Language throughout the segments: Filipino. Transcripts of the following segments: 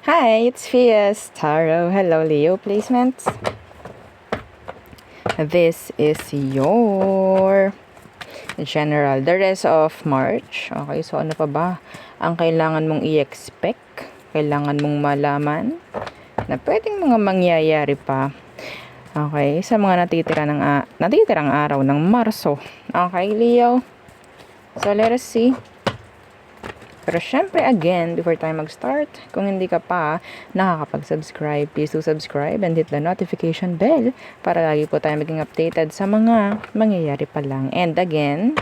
Hi, it's Fias Tarot. Hello, Leo placements. This is your general. The rest of March. Okay, so ano pa ba ang kailangan mong i-expect? Kailangan mong malaman na pwedeng mga mangyayari pa. Okay, sa mga natitirang araw ng Marso. Okay, Leo. So, let us see. Pero syempre, again, before tayo mag-start, kung hindi ka pa nakakapag-subscribe, please do subscribe and hit the notification bell para lagi po tayo maging updated sa mga mangyayari pa lang. And again,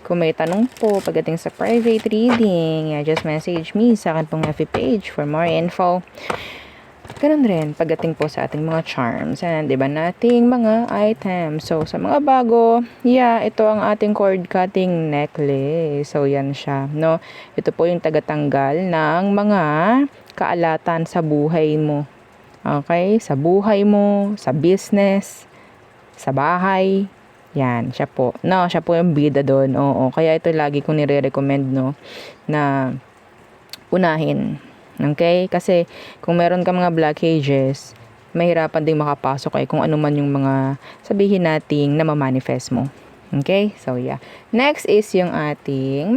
kung may tanong po pagdating sa private reading, just message me sa akin pong FB page for more info. Ganun rin, pagdating po sa ating mga charms and iba nating mga items. So, sa mga bago, ito ang ating cord cutting necklace. So, yan siya, no? Ito po yung tagatanggal ng mga kaalatan sa buhay mo. Okay? Sa buhay mo, sa business, sa bahay. Yan, siya po. No, siya po yung bida doon. Oo, kaya ito lagi kong nire-recommend, no, na unahin. Okay? Kasi kung meron ka mga blockages, mahirapan ding makapasok kung ano man yung mga sabihin nating na ma-manifest mo. Okay? So, next is yung ating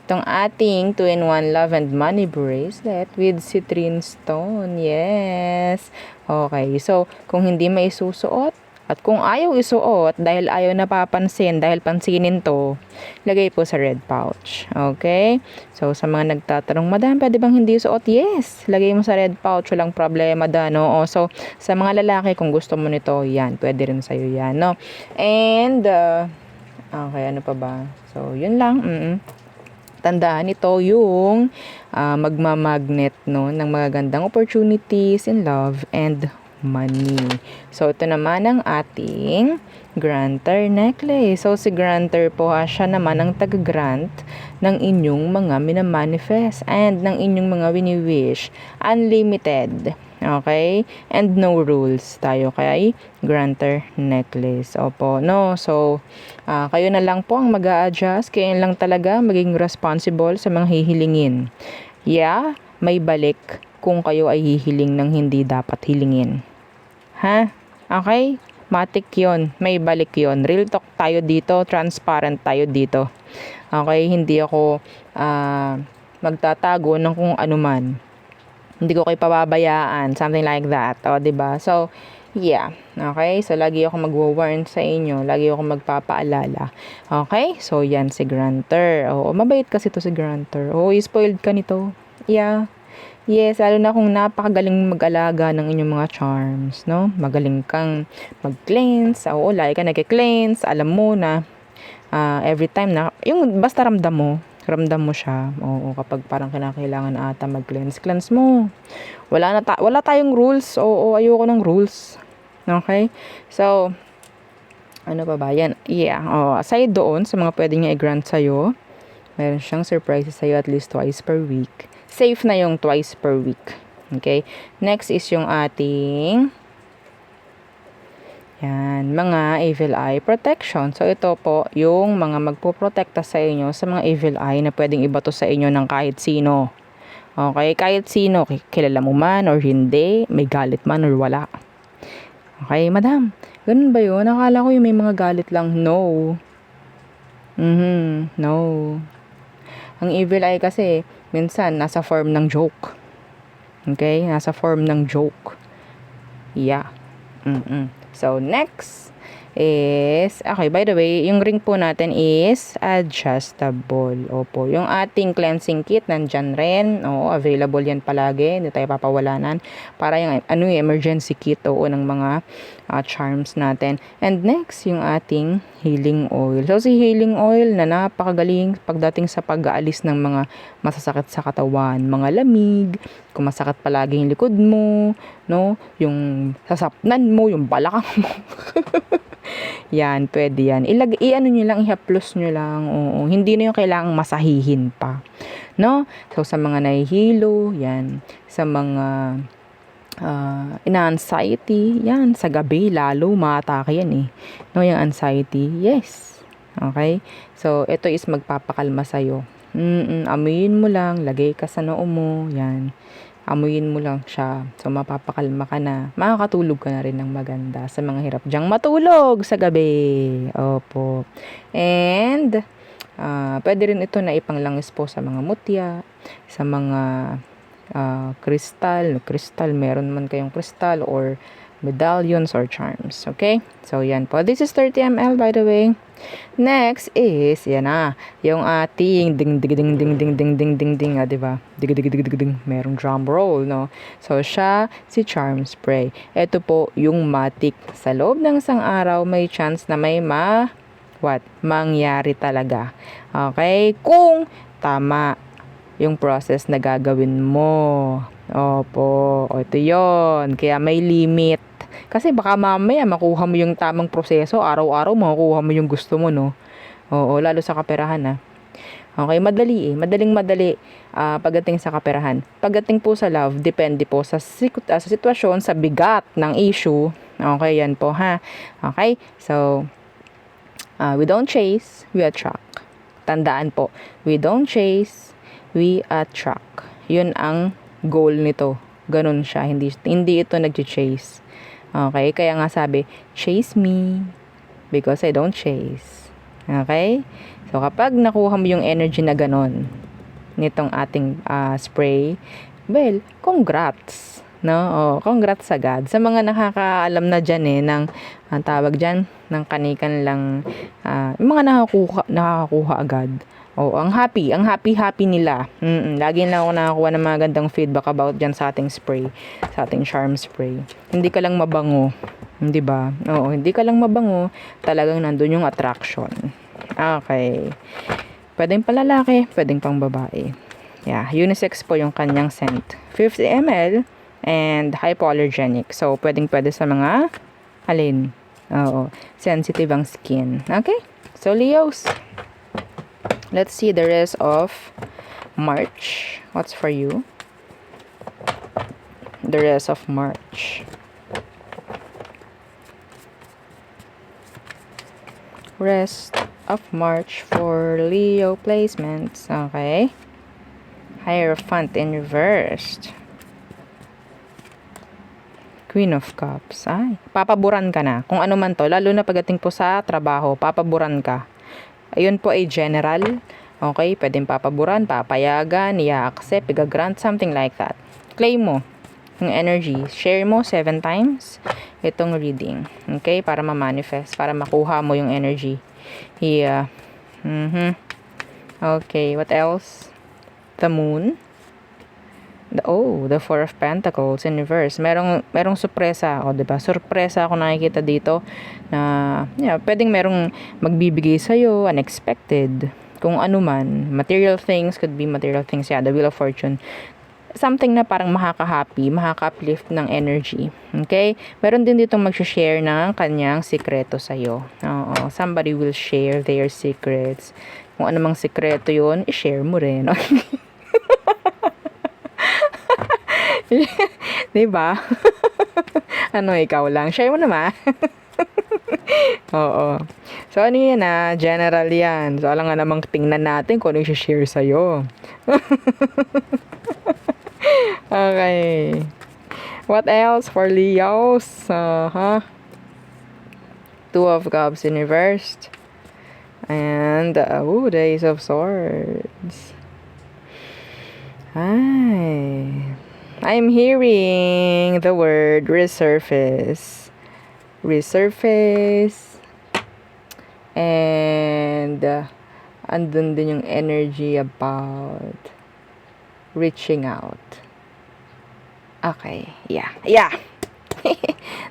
itong ating 2-in-1 Love and Money bracelet with citrine stone. Yes. Okay. So, kung hindi maisusuot, at kung ayaw isuot, dahil ayaw napapansin, dahil pansinin to, lagay po sa red pouch. Okay? So, sa mga nagtatanong, Madam, pwede bang hindi suot? Yes! Lagay mo sa red pouch, walang problema no? So, sa mga lalaki, kung gusto mo nito, yan, pwede rin sa'yo yan, no? And, okay, ano pa ba? So, yun lang. Tandaan ito yung magmamagnet, no, ng mga gandang opportunities in love and money. So, ito naman ang ating granter necklace. So, si granter po, siya naman ang taga-grant ng inyong mga minamanifest and ng inyong mga wini-wish. Unlimited. Okay? And no rules tayo kay granter necklace. Opo, no? So, kayo na lang po ang mag-a-adjust. Kayo lang talaga maging responsible sa mga hihilingin. May balik kung kayo ay hihiling ng hindi dapat hilingin. Ha? Okay? Matik yun. May balik yun. Real talk tayo dito. Transparent tayo dito. Okay? Hindi ako magtatago ng kung ano man. Hindi ko kayo pababayaan. Something like that. O, diba? So, okay? So, lagi ako mag-warn sa inyo. Lagi ako magpapaalala. Okay? So, yan si granter. Oo, mabait kasi to si granter. Oo, spoiled ka nito. Yes, lalo na kung napakagaling mag-alaga ng inyong mga charms, no? Magaling kang mag-cleanse. Oo, lagi ka nag-cleanse. Alam mo na every time na, yung basta ramdam mo siya. Oo, kapag parang kinakailangan ata mag-cleanse, cleanse mo. Wala tayong rules. Oo, ayoko ng rules. Okay? So, ano pa ba? Yan. Aside doon, sa mga pwede niya i-grant sa'yo, meron siyang surprises sa'yo at least twice per week. Safe na yung twice per week. Okay? Next is yung ating mga evil eye protection. So, ito po yung mga magpoprotekta sa inyo sa mga evil eye na pwedeng ibato sa inyo ng kahit sino. Okay? Kahit sino, kilala mo man or hindi, may galit man or wala. Okay, Madam? Ganun ba yun? Akala ko yung may mga galit lang. No. No. Ang evil eye kasi, minsan, nasa form ng joke. Okay? Nasa form ng joke. So, next is, okay, by the way, yung ring po natin is adjustable. Opo, yung ating cleansing kit, nandyan rin. Oo, available yan palagi. Hindi tayo papawalanan. Para yung, emergency kit, ng mga charms natin. And next, yung ating healing oil. So, si healing oil na napakagaling pagdating sa pag-aalis ng mga masasakit sa katawan, mga lamig, kung masakit palagi yung likod mo, no? Yung sasapnan mo, yung balakang mo. Yan, pwede yan. I-haplos nyo lang. Oo, hindi na yung kailangang masahihin pa. No? So, sa mga nahihilo, yan. Sa mga ina-anxiety, yan. Sa gabi, lalo, maatake yan No, yung anxiety, yes. Okay? So, ito is magpapakalma sa'yo. Amuyin mo lang, lagay ka sa noo mo, yan. Amuyin mo lang siya. So, mapapakalma ka na. Makakatulog ka na rin ng maganda sa mga hirap diyang matulog sa gabi. Opo. And, pwede rin ito na ipanglangis po sa mga mutya, sa mga kristal, meron man kayong kristal or medallions or charms. Okay? So, yan po. This is 30 ml by the way. Next is, yan na, yung ating ding ding ding ding ding ding ding ding ding, diba? Dig dig dig dig ding, merong drum roll, no? So, siya, si Charm Spray. Ito po, yung matik. Sa loob ng isang araw, may chance na may mangyari talaga. Okay? Kung tama yung process na gagawin mo. Opo, ito yon. Kaya may limit. Kasi baka mamaya makuha mo yung tamang proseso, araw-araw makukuha mo yung gusto mo, no? Oo, lalo sa kaperahan, Okay, madaling-madali pagdating sa kaperahan. Pagdating po sa love, depende po sa sitwasyon, sa bigat ng issue. Okay, yan po, ha? Okay, so, we don't chase, we attract. Tandaan po, we don't chase, we attract. Yun ang goal nito. Ganun siya, hindi ito nag-chase. Okay? Kaya nga sabi, chase me because I don't chase. Okay? So, kapag nakuha mo yung energy na ganun nitong ating spray, well, congrats. No? Congrats agad. Sa mga nakakaalam na dyan ang tawag dyan, ng kanikan lang, yung mga nakakakuha agad. Ang happy nila. Lagi na ako nakakuha ng mga gandang feedback about dyan sa ating spray, sa ating charm spray. Hindi ka lang mabango, hindi ba? Hindi ka lang mabango, talagang nandun yung attraction. Okay. Pwedeng palalaki, pwedeng pang babae. Yeah, unisex po yung kanyang scent. 50 ml and hypoallergenic. So, pwede sa mga alin. Sensitive ang skin. Okay? So, Leos, let's see the rest of March. What's for you? The rest of March. Rest of March for Leo placements. Okay. Hierophant in reversed. Queen of Cups. Ay, papaburan ka na. Kung ano man to, lalo na pagdating po sa trabaho, papaburan ka. Ayun po ay general. Okay, pwedeng papaburan, papayagan, i-accept, i-grant, something like that. Claim mo yung energy. Share mo 7 times itong reading. Okay, para ma-manifest, para makuha mo yung energy. Yeah. Okay, what else? The Moon. The Four of Pentacles in reverse. Merong sorpresa, diba? Sorpresa ako nakikita dito na pwedeng merong magbibigay sa iyo unexpected. Kung ano man, material things, could be material things, the Wheel of Fortune. Something na parang makaka-happy, makaka-uplift ng energy. Okay? Meron din ditong mag-share ng kanyang sikreto sa iyo. Somebody will share their secrets. Kung ano mang sikreto 'yon, i-share mo rin. Diba? Ikaw lang. Share mo naman. So, ano yan general yan. So, alam nga namang tingnan natin kung ano yung share sa'yo. Okay. What else for Leos? Two of Cups in reversed. And, Ace of Swords. I'm hearing the word resurface. Resurface. And andun din yung energy about reaching out. Okay. Yeah.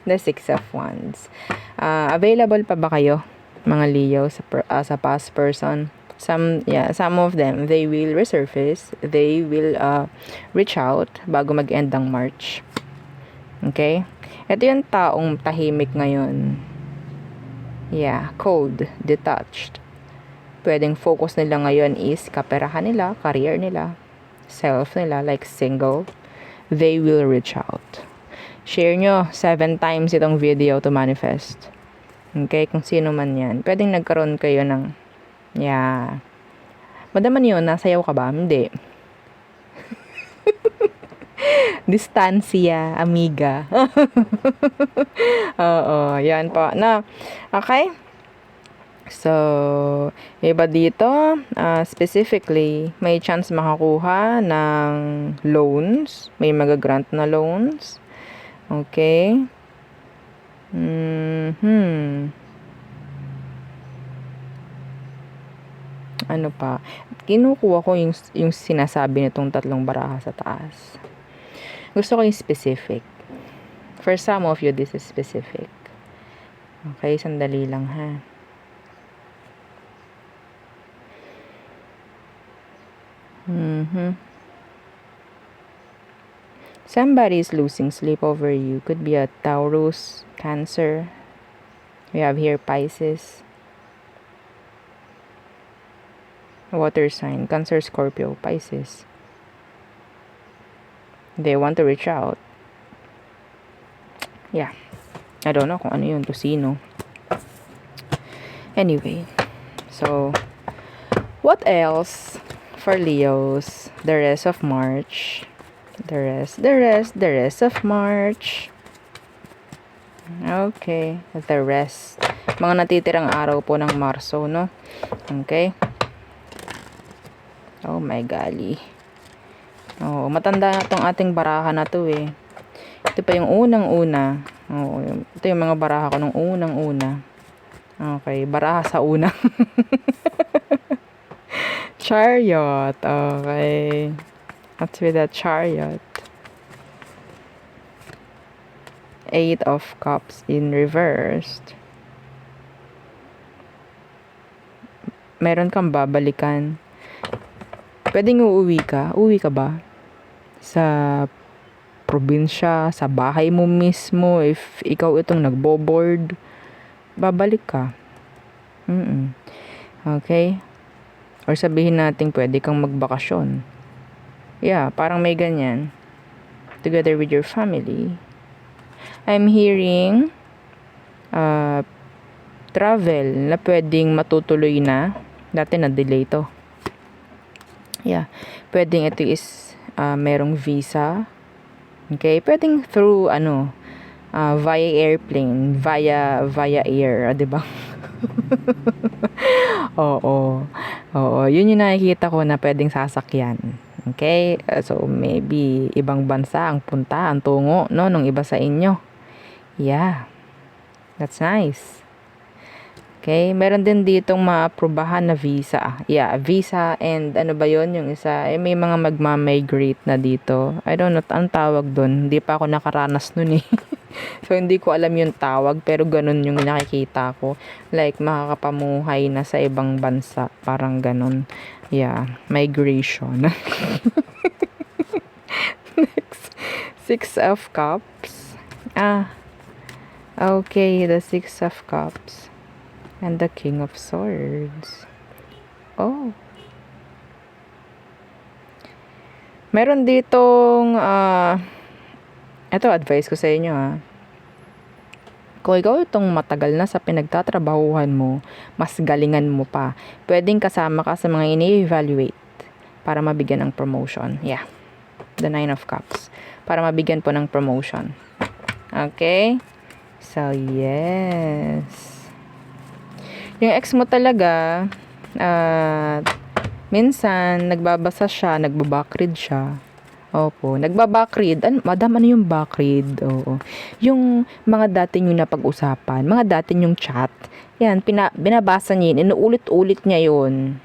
The Six of Wands. Available pa ba kayo, mga Leo, sa past person? Some of them, they will resurface. They will reach out bago mag-end ang March. Okay? Ito yung taong tahimik ngayon. Cold, detached. Pwedeng focus nila ngayon is kaperahan nila, career nila, self nila, like single. They will reach out. Share nyo 7 times itong video to manifest. Okay? Kung sino man yan. Pwedeng nagkaroon kayo ng Madama yun, nasayaw ka ba? Hindi. Distancia, amiga. Oo, yan po. Na, okay? So, iba dito, specifically, may chance makakuha ng loans. May magagrant na loans. Okay? Ano pa? Kinukuha ko yung sinasabi nitong tatlong baraha sa taas. Gusto ko yung specific. For some of you, this is specific. Okay, sandali lang ha. Somebody is losing sleep over you. Could be a Taurus, Cancer. We have here Pisces. Water sign, Cancer, Scorpio, Pisces. They want to reach out. Yeah. I don't know kung ano yun, to sino. Anyway. So, what else for Leos? The rest of March. The rest of March. Okay. The rest. Mga natitirang araw po ng Marso, no? Okay. Oh my golly. Oh, matanda na tong ating baraha na to eh. Ito pa yung unang-una. Oh, ito yung mga baraha ko nung unang-una. Okay, baraha sa una. Chariot. Okay. What's with that Chariot? Eight of Cups in reversed. Meron kang babalikan. Pwedeng uuwi ka. Uwi ka ba? Sa probinsya, sa bahay mo mismo, if ikaw itong nagbo-board, babalik ka. Okay? Or sabihin natin pwede kang magbakasyon. Yeah, parang may ganyan. Together with your family. I'm hearing travel na pwedeng matutuloy na. Dati na-delay to. Yeah. Pwedeng ito is merong visa. Okay? Pwedeng through via airplane, via air, 'di ba? Oo. Yun yung nakikita ko na pwedeng sasakyan. Okay? So maybe ibang bansa ang punta, ang tungo, no, nung iba sa inyo. Yeah. That's nice. Okay, meron din ditong maaprubahan na visa. Yeah, visa and ano ba yon yung isa? May mga magma-migrate na dito. I don't know, ang tawag doon. Hindi pa ako nakaranas nun eh. So, hindi ko alam yung tawag, pero ganun yung nakikita ko. Like, makakapamuhay na sa ibang bansa. Parang ganun. Yeah, migration. Next, Six of Cups. Okay, the Six of Cups. And the King of Swords. Oh. Meron ditong, ito advice ko sa inyo Kung ikaw itong matagal na sa pinagtatrabahuhan mo, mas galingan mo pa, pwedeng kasama ka sa mga ini-evaluate para mabigyan ng promotion. Yeah. The Nine of Cups. Para mabigyan po ng promotion. Okay? So, yes. Yung ex mo talaga, minsan, nagbabasa siya, nagbabackread siya. Opo, nagbabackread. Madam, ano yung backread? Oo. Yung mga dati nyo napag-usapan, mga dati nyong chat, yan, binabasa niya, inuulit-ulit niya yun.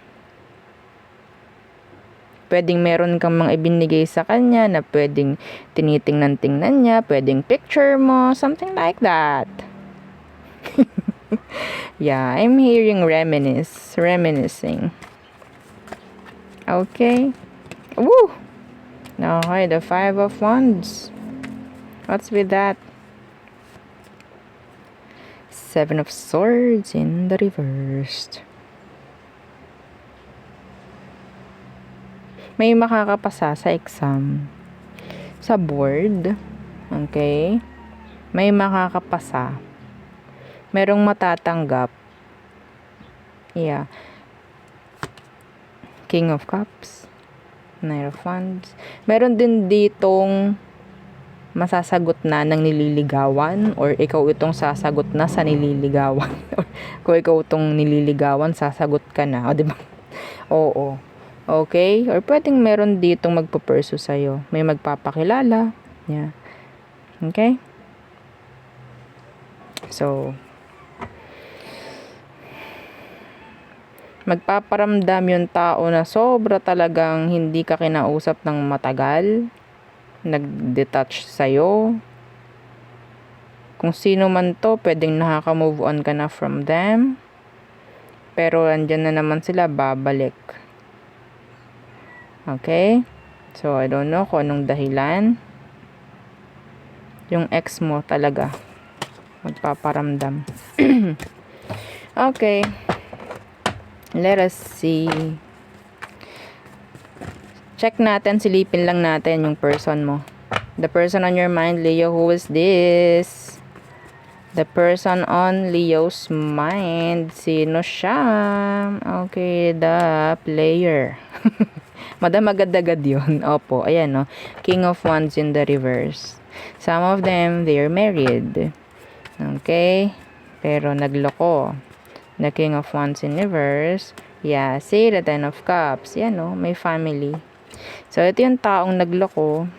Pwedeng meron kang mga ibinigay sa kanya na pwedeng tinitingnan-tingnan niya, pwedeng picture mo, something like that. Yeah, I'm hearing reminiscing. Okay. Woo! Okay, the Five of Wands. What's with that? Seven of Swords in the reversed. May makakapasa sa exam. Sa board. Okay. May makakapasa. Merong matatanggap. Yeah. King of Cups, Knight of Wands. Meron din ditong masasagot na ng nililigawan, or ikaw itong sasagot na sa nililigawan. Or kung ikaw itong nililigawan, sasagot ka na. O, diba? Oo. Okay? Or pwedeng meron ditong magpo-pursue sa'yo. May magpapakilala. Yeah. Okay? So, magpaparamdam yung tao na sobra talagang hindi ka kinausap ng matagal, nag-detach sa'yo. Kung sino man to, pwedeng nakaka-move on ka na from them, pero andyan na naman sila, babalik. Okay? So, I don't know kung anong dahilan. Yung ex mo talaga magpaparamdam. Okay. Let us see. Check natin, silipin lang natin yung person mo. The person on your mind, Leo, who is this? The person on Leo's mind, sino siya? Okay, the player. Madam, agad-agad yun. Opo, ayan, no? King of Wands in the reverse. Some of them, they are married. Okay? Pero nagloko. The King of Wands in reverse. Yeah, see, the Ten of Cups. Yan, no? May family. So, ito yung taong nagloko.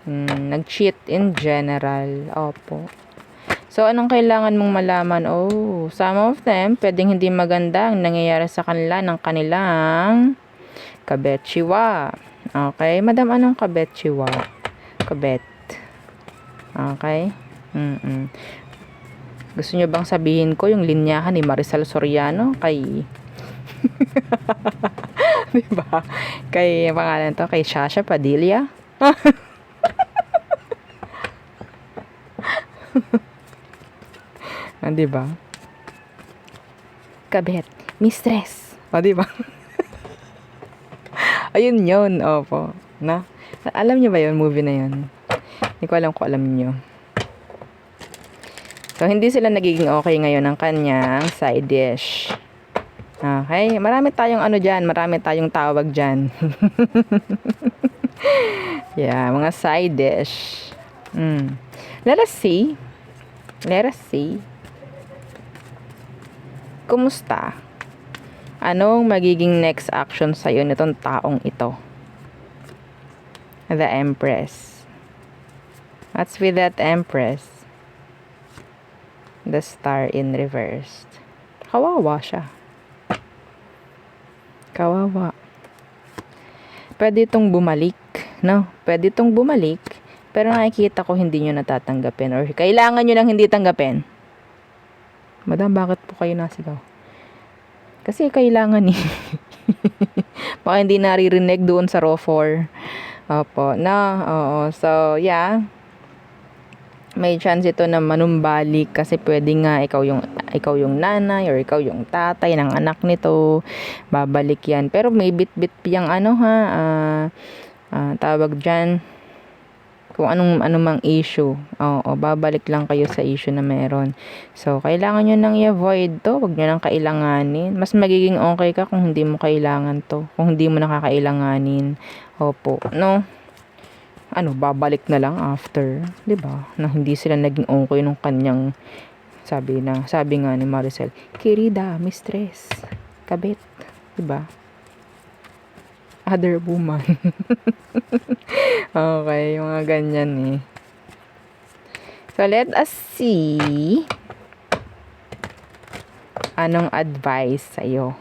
Nag-cheat in general. Opo. So, anong kailangan mong malaman? Oh, some of them, pwedeng hindi maganda ang nangyayari sa kanila ng kanilang kabetchiwa. Okay? Madam, anong kabetchiwa? Kabet. Okay? Gusto nyo bang sabihin ko yung linyahan ni Marisol Soriano kay diba? Kay pangalan to, kay Shasha Padilla? Diba? Kabet, mistress. Diba? Ayun yun, opo. Na? Alam nyo ba yun, movie na yun? Hindi ko alam kung alam nyo. So, hindi sila nagiging okay ngayon ng kanyang side dish. Okay? Marami tayong ano dyan. Marami tayong tawag dyan. Yeah, mga side dish. Let us see. Let us see. Kumusta? Anong magiging next action sa'yo nitong taong ito? The Empress. What's with that Empress? The Star in reversed. Kawawa siya. Kawawa. Pwede itong bumalik, no? Pwede itong bumalik, pero nakikita ko hindi nyo natatanggapin or kailangan nyo lang hindi tanggapin. Madam, bakit po kayo nasigaw? Kasi kailangan eh. Baka hindi naririnig doon sa row 4. Opo, oo. So, yeah. May chance ito na manumbalik kasi pwede nga ikaw yung nanay or ikaw yung tatay ng anak nito, babalik yan. Pero may bit-bit yung tawag dyan, kung anong mang issue. Oo, babalik lang kayo sa issue na meron. So, kailangan nyo nang i-avoid to, wag nyo nang kailanganin. Mas magiging okay ka kung hindi mo kailangan to, kung hindi mo nakakailanganin. Opo, no? Babalik na lang after, 'di ba? Na hindi sila naging okay nung kanyang sabi nga ni Maricel, "Querida, mistress, kabit," 'di ba? Other woman. Okay, mga ganyan eh. So let us see anong advice sa'yo,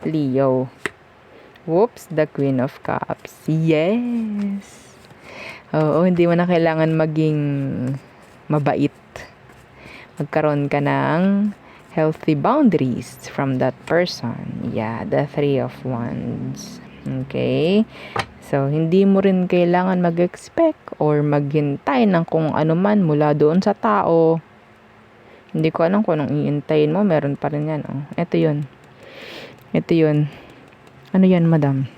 Leo. Whoops, the Queen of Cups. Yes. Oo, hindi mo na kailangan maging mabait. Magkaroon ka ng healthy boundaries from that person. Yeah, the Three of Wands. Okay? So, hindi mo rin kailangan mag-expect or maghintay ng kung ano man mula doon sa tao. Hindi ko alam kung anong iintayin mo. Meron pa rin yan. Oh. Ito yun. Ano yan, madam?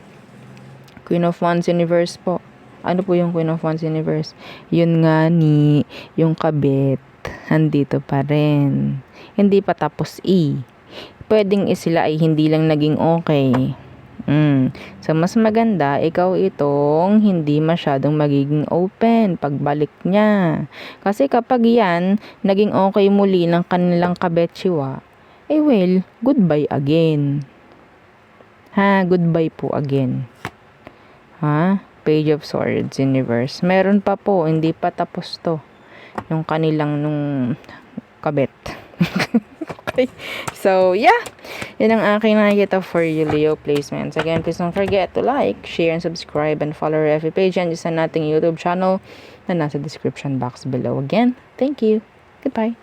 Queen of Wands Universe po. Ano po yung Queen of Wands Universe? Yun nga yung kabit, andito pa rin. Hindi pa tapos Pwedeng sila ay hindi lang naging okay. So, mas maganda, ikaw itong hindi masyadong magiging open pagbalik niya. Kasi kapag yan, naging okay muli ng kanilang kabetshiwa, well, goodbye again. Goodbye po again. Page of Swords, Universe. Meron pa po, hindi pa tapos to. Yung kanilang nung kabet. Okay. So, yeah. Yan ang aking nakikita for you, Leo placements. Again, please don't forget to like, share, and subscribe, and follow our FB page and sa nating YouTube channel na nasa description box below. Again, thank you. Goodbye.